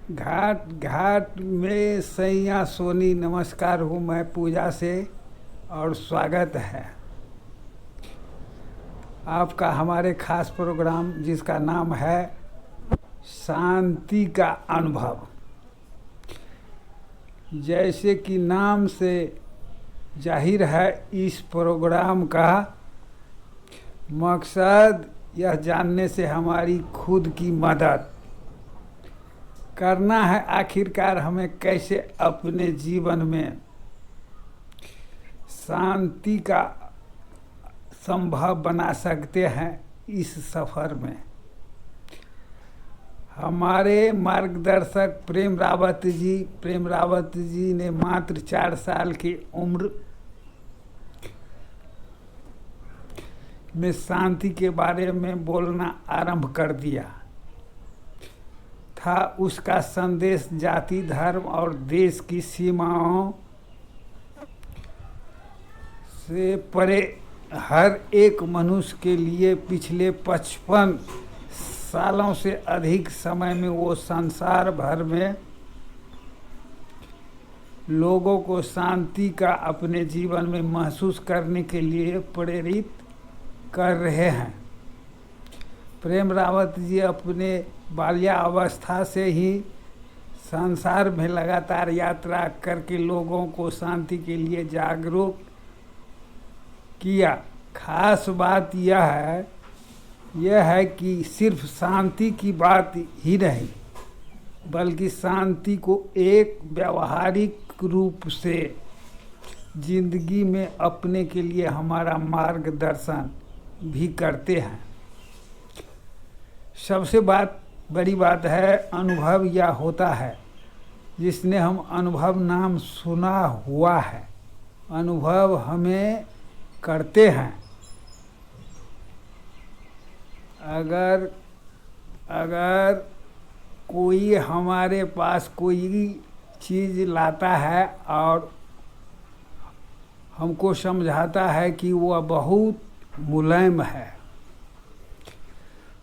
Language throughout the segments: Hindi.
घाट घाट में सैया सोनी नमस्कार हूँ मैं पूजा से और स्वागत है आपका हमारे खास प्रोग्राम जिसका नाम है शांति का अनुभव। जैसे कि नाम से जाहिर है इस प्रोग्राम का मकसद यह जानने से हमारी खुद की मदद करना है आखिरकार हमें कैसे अपने जीवन में शांति का संभव बना सकते हैं। इस सफ़र में हमारे मार्गदर्शक प्रेम रावत जी ने मात्र 4 साल की उम्र में शांति के बारे में बोलना आरंभ कर दिया था। उसका संदेश जाति धर्म और देश की सीमाओं से परे हर एक मनुष्य के लिए पिछले 55 सालों से अधिक समय में वो संसार भर में लोगों को शांति का अपने जीवन में महसूस करने के लिए प्रेरित कर रहे हैं। प्रेम रावत जी अपने बाल्यावस्था से ही संसार में लगातार यात्रा करके लोगों को शांति के लिए जागरूक किया। खास बात यह है कि सिर्फ शांति की बात ही नहीं बल्कि शांति को एक व्यावहारिक रूप से जिंदगी में अपने के लिए हमारा मार्गदर्शन भी करते हैं। सबसे बड़ी बात है अनुभव यह होता है जिसने हम अनुभव नाम सुना हुआ है। अनुभव हमें करते हैं। अगर कोई हमारे पास कोई चीज़ लाता है और हमको समझाता है कि वह बहुत मुलायम है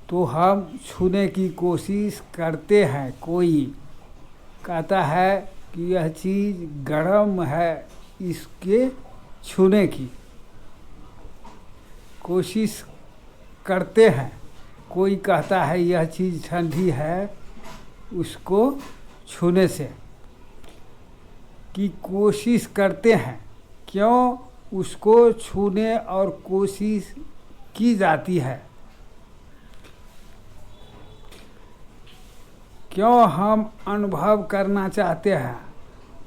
तो हम छूने की कोशिश करते हैं। कोई कहता है कि यह चीज़ गर्म है, इसके छूने की कोशिश करते हैं। कोई कहता है यह चीज़ ठंडी है, उसको छूने से की कोशिश करते हैं। क्यों उसको छूने और कोशिश की जाती है? क्यों हम अनुभव करना चाहते हैं?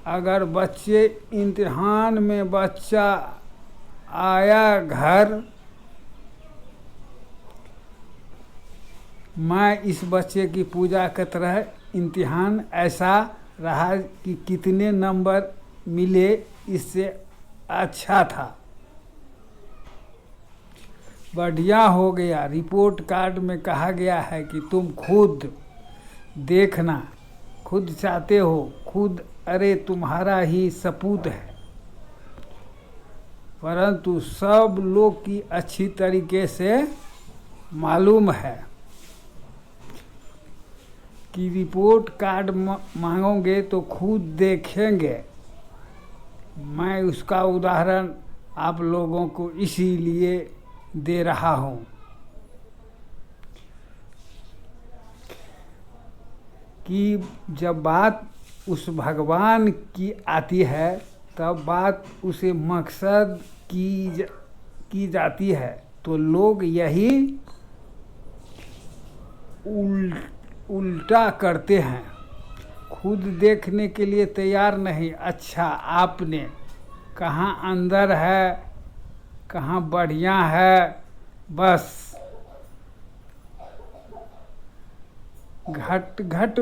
अगर बच्चे इम्तिहान में बच्चा आया घर, मैं इस बच्चे की पूजा की तरह इम्तिहान ऐसा रहा कि कितने नंबर मिले इससे अच्छा था, बढ़िया हो गया। रिपोर्ट कार्ड में कहा गया है कि तुम खुद देखना, खुद चाहते हो खुद, अरे तुम्हारा ही सपूत है। परंतु सब लोग की अच्छी तरीके से मालूम है कि रिपोर्ट कार्ड मांगोगे तो खुद देखेंगे। मैं उसका उदाहरण आप लोगों को इसीलिए दे रहा हूँ कि जब बात उस भगवान की आती है तब बात उसे मकसद की जाती है तो लोग यही उल्टा करते हैं। खुद देखने के लिए तैयार नहीं। अच्छा आपने कहाँ अंदर है, कहाँ बढ़िया है, बस घट घट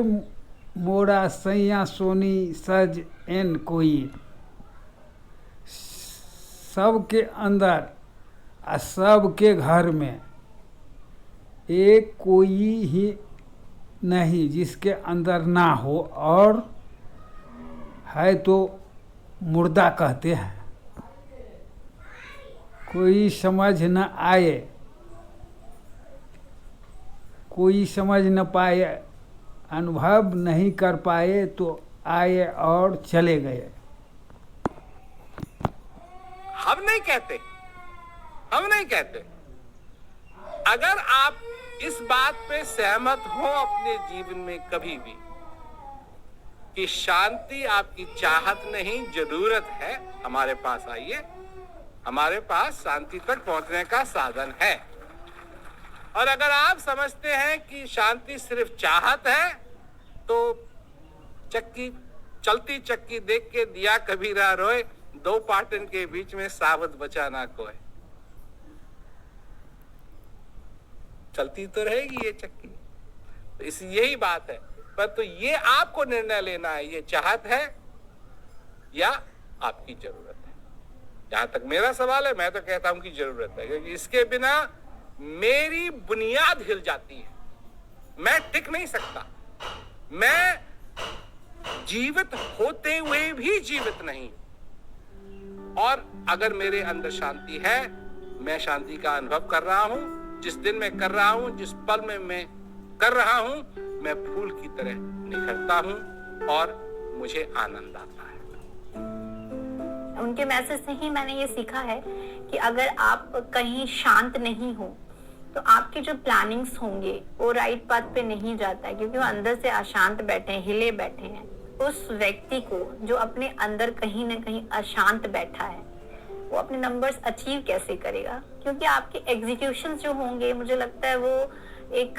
मोरा सैया सोनी सज एन कोई। सबके अंदर आ सबके घर में एक कोई ही नहीं जिसके अंदर ना हो, और है तो मुर्दा कहते हैं। कोई समझ न आए, कोई समझ न पाए अनुभव नहीं कर पाए तो आए और चले गए। हम नहीं कहते। अगर आप इस बात पे सहमत हो अपने जीवन में कभी भी कि शांति आपकी चाहत नहीं जरूरत है, हमारे पास आइए। हमारे पास शांति तक पहुंचने का साधन है। और अगर आप समझते हैं कि शांति सिर्फ चाहत है तो चलती चक्की देख के दिया कबीरा रोए, दो पाटन के बीच में सावध बचा ना कोई। चलती तो रहेगी ये चक्की, तो इस यही बात है। पर तो ये आपको निर्णय लेना है, ये चाहत है या आपकी जरूरत है। जहां तक मेरा सवाल है, मैं तो कहता हूं कि जरूरत है, क्योंकि इसके बिना मेरी बुनियाद हिल जाती है। मैं टिक नहीं सकता। मैं जीवित होते हुए भी जीवित नहीं। और अगर मेरे अंदर शांति है, मैं शांति का अनुभव कर रहा हूं। जिस दिन मैं कर रहा हूं, जिस पल में मैं कर रहा हूं, मैं फूल की तरह निखरता हूं और मुझे आनंद आता है। उनके मैसेज से ही मैंने ये सीखा है कि अगर आप कहीं शांत नहीं हो तो आपके जो प्लानिंग्स होंगे वो राइट पाथ पे नहीं जाता है, क्योंकि वो अंदर से अशांत बैठे हैं, हिले बैठे हैं। उस व्यक्ति को जो अपने अंदर कहीं ना कहीं अशांत बैठा है, वो अपने नंबर्स अचीव कैसे करेगा? क्योंकि आपके एग्जीक्यूशंस जो होंगे, मुझे लगता है वो एक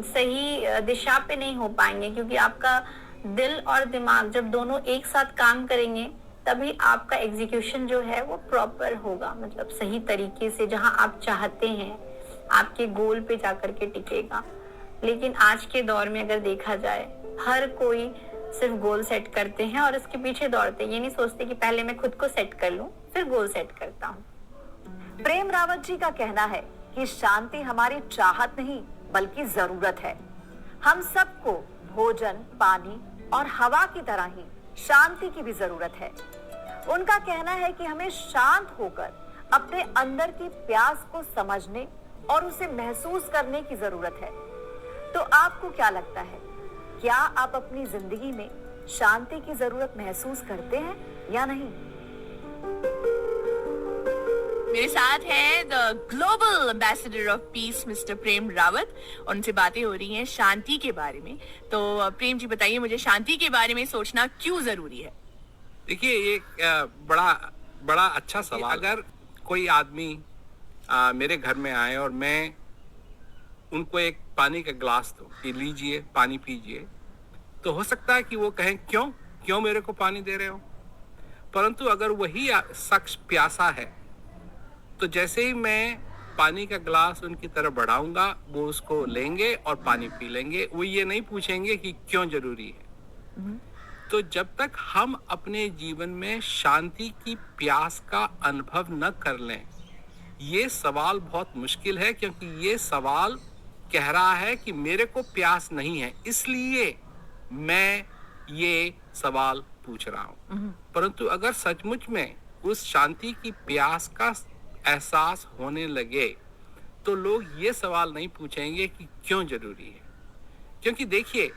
सही दिशा पे नहीं हो पाएंगे, क्योंकि आपका दिल और दिमाग जब दोनों एक साथ काम करेंगे तभी आपका एग्जीक्यूशन जो है वो प्रॉपर होगा, मतलब सही तरीके से जहां आप चाहते हैं आपके गोल पे जाकर के टिकेगा। लेकिन आज के दौर में अगर देखा जाए, हर कोई सिर्फ गोल सेट करते हैं और उसके पीछे दौड़ते हैं। ये नहीं सोचते कि पहले मैं खुद को सेट कर लूं, फिर गोल सेट करता हूं। प्रेम रावत जी का कहना है कि शांति हमारी चाहत नहीं बल्कि जरूरत है। हम सबको भोजन, पानी और हवा की तरह ही शांति की भी जरूरत है। उनका कहना है कि हमें शांत होकर अपने अंदर की प्यास को समझने और उसे महसूस करने की जरूरत है। तो आपको क्या लगता है, क्या आप अपनी जिंदगी में शांति की जरूरत महसूस करते हैं या नहीं? मेरे साथ है the global ambassador of peace mister Prem Rawat. उनसे बातें हो रही हैं शांति के बारे में। तो प्रेम जी बताइए, मुझे शांति के बारे में सोचना क्यों जरूरी है? देखिए, ये बड़ा अच्छा सवाल। अगर कोई आदमी मेरे घर में आए और मैं उनको एक पानी का ग्लास दूं कि लीजिए पानी पीजिए, तो हो सकता है कि वो कहें क्यों मेरे को पानी दे रहे हो। परंतु अगर वही शख्स प्यासा है तो जैसे ही मैं पानी का ग्लास उनकी तरफ बढ़ाऊंगा, वो उसको लेंगे और पानी पी लेंगे। वो ये नहीं पूछेंगे कि क्यों जरूरी है। तो जब तक हम अपने जीवन में शांति की प्यास का अनुभव न कर लें, ये सवाल बहुत मुश्किल है, क्योंकि ये सवाल कह रहा है कि मेरे को प्यास नहीं है, इसलिए मैं ये सवाल पूछ रहा हूँ। परंतु अगर सचमुच में उस शांति की प्यास का एहसास होने लगे तो लोग ये सवाल नहीं पूछेंगे कि क्यों जरूरी है। क्योंकि देखिए,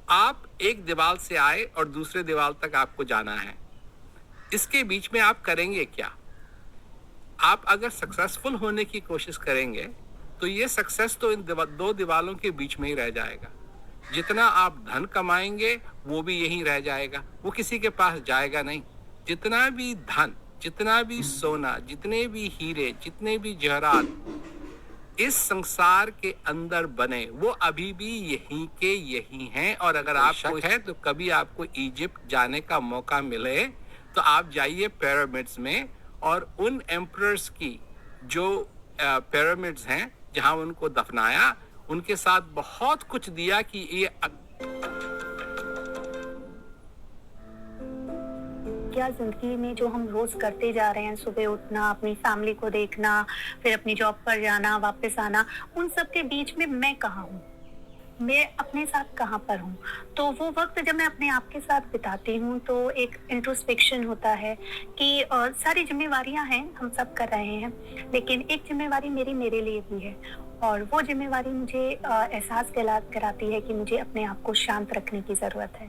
आप एक दीवार से आए और दूसरे दीवार तक आपको जाना है, इसके बीच में आप करेंगे क्या? आप अगर सक्सेसफुल होने की कोशिश करेंगे तो ये सक्सेस तो इन दो दीवारों के बीच में ही रह जाएगा। जितना आप धन कमाएंगे वो भी यहीं रह जाएगा, वो किसी के पास जाएगा नहीं। जितना भी धन, जितना भी सोना, जितने भी हीरे, जितने भी जवाहरात इस संसार के अंदर बने, वो अभी भी यहीं के यहीं हैं। और अगर आपको है तो कभी आपको इजिप्ट जाने का मौका मिले तो आप जाइए पिरामिड्स में, और उन एम्परर्स की जो पिरामिड्स हैं जहां उनको दफनाया, उनके साथ बहुत कुछ दिया कि ये क्या जिंदगी में जो हम रोज करते जा रहे हैं, सुबह उठना, अपनी फैमिली को देखना, फिर अपनी जॉब पर जाना, वापस आना, उन सब के बीच में मैं कहाँ हूँ, मैं अपने साथ कहाँ पर हूँ? तो वो वक्त जब मैं अपने आप के साथ बिताती हूँ तो एक इंट्रोस्पेक्शन होता है कि सारी जिम्मेवारियां हैं, हम सब कर रहे हैं, लेकिन एक जिम्मेवारी मेरे लिए भी है, और वो जिम्मेवारी मुझे एहसास कराती है कि मुझे अपने आप को शांत रखने की जरूरत है।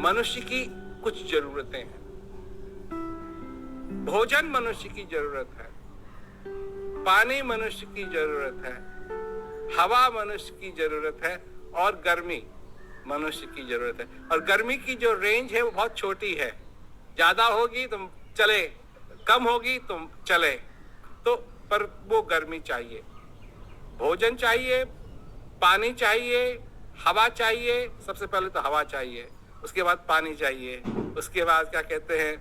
मनुष्य की कुछ जरूरतें हैं। भोजन मनुष्य की जरूरत है, पानी मनुष्य की जरूरत है, हवा मनुष्य की जरूरत है और गर्मी मनुष्य की जरूरत है। और गर्मी की जो रेंज है वो बहुत छोटी है, ज्यादा होगी तो चले, कम होगी तो चले, तो पर वो गर्मी चाहिए, भोजन चाहिए, पानी चाहिए, हवा चाहिए। सबसे पहले तो हवा चाहिए, उसके बाद पानी चाहिए, उसके बाद क्या कहते हैं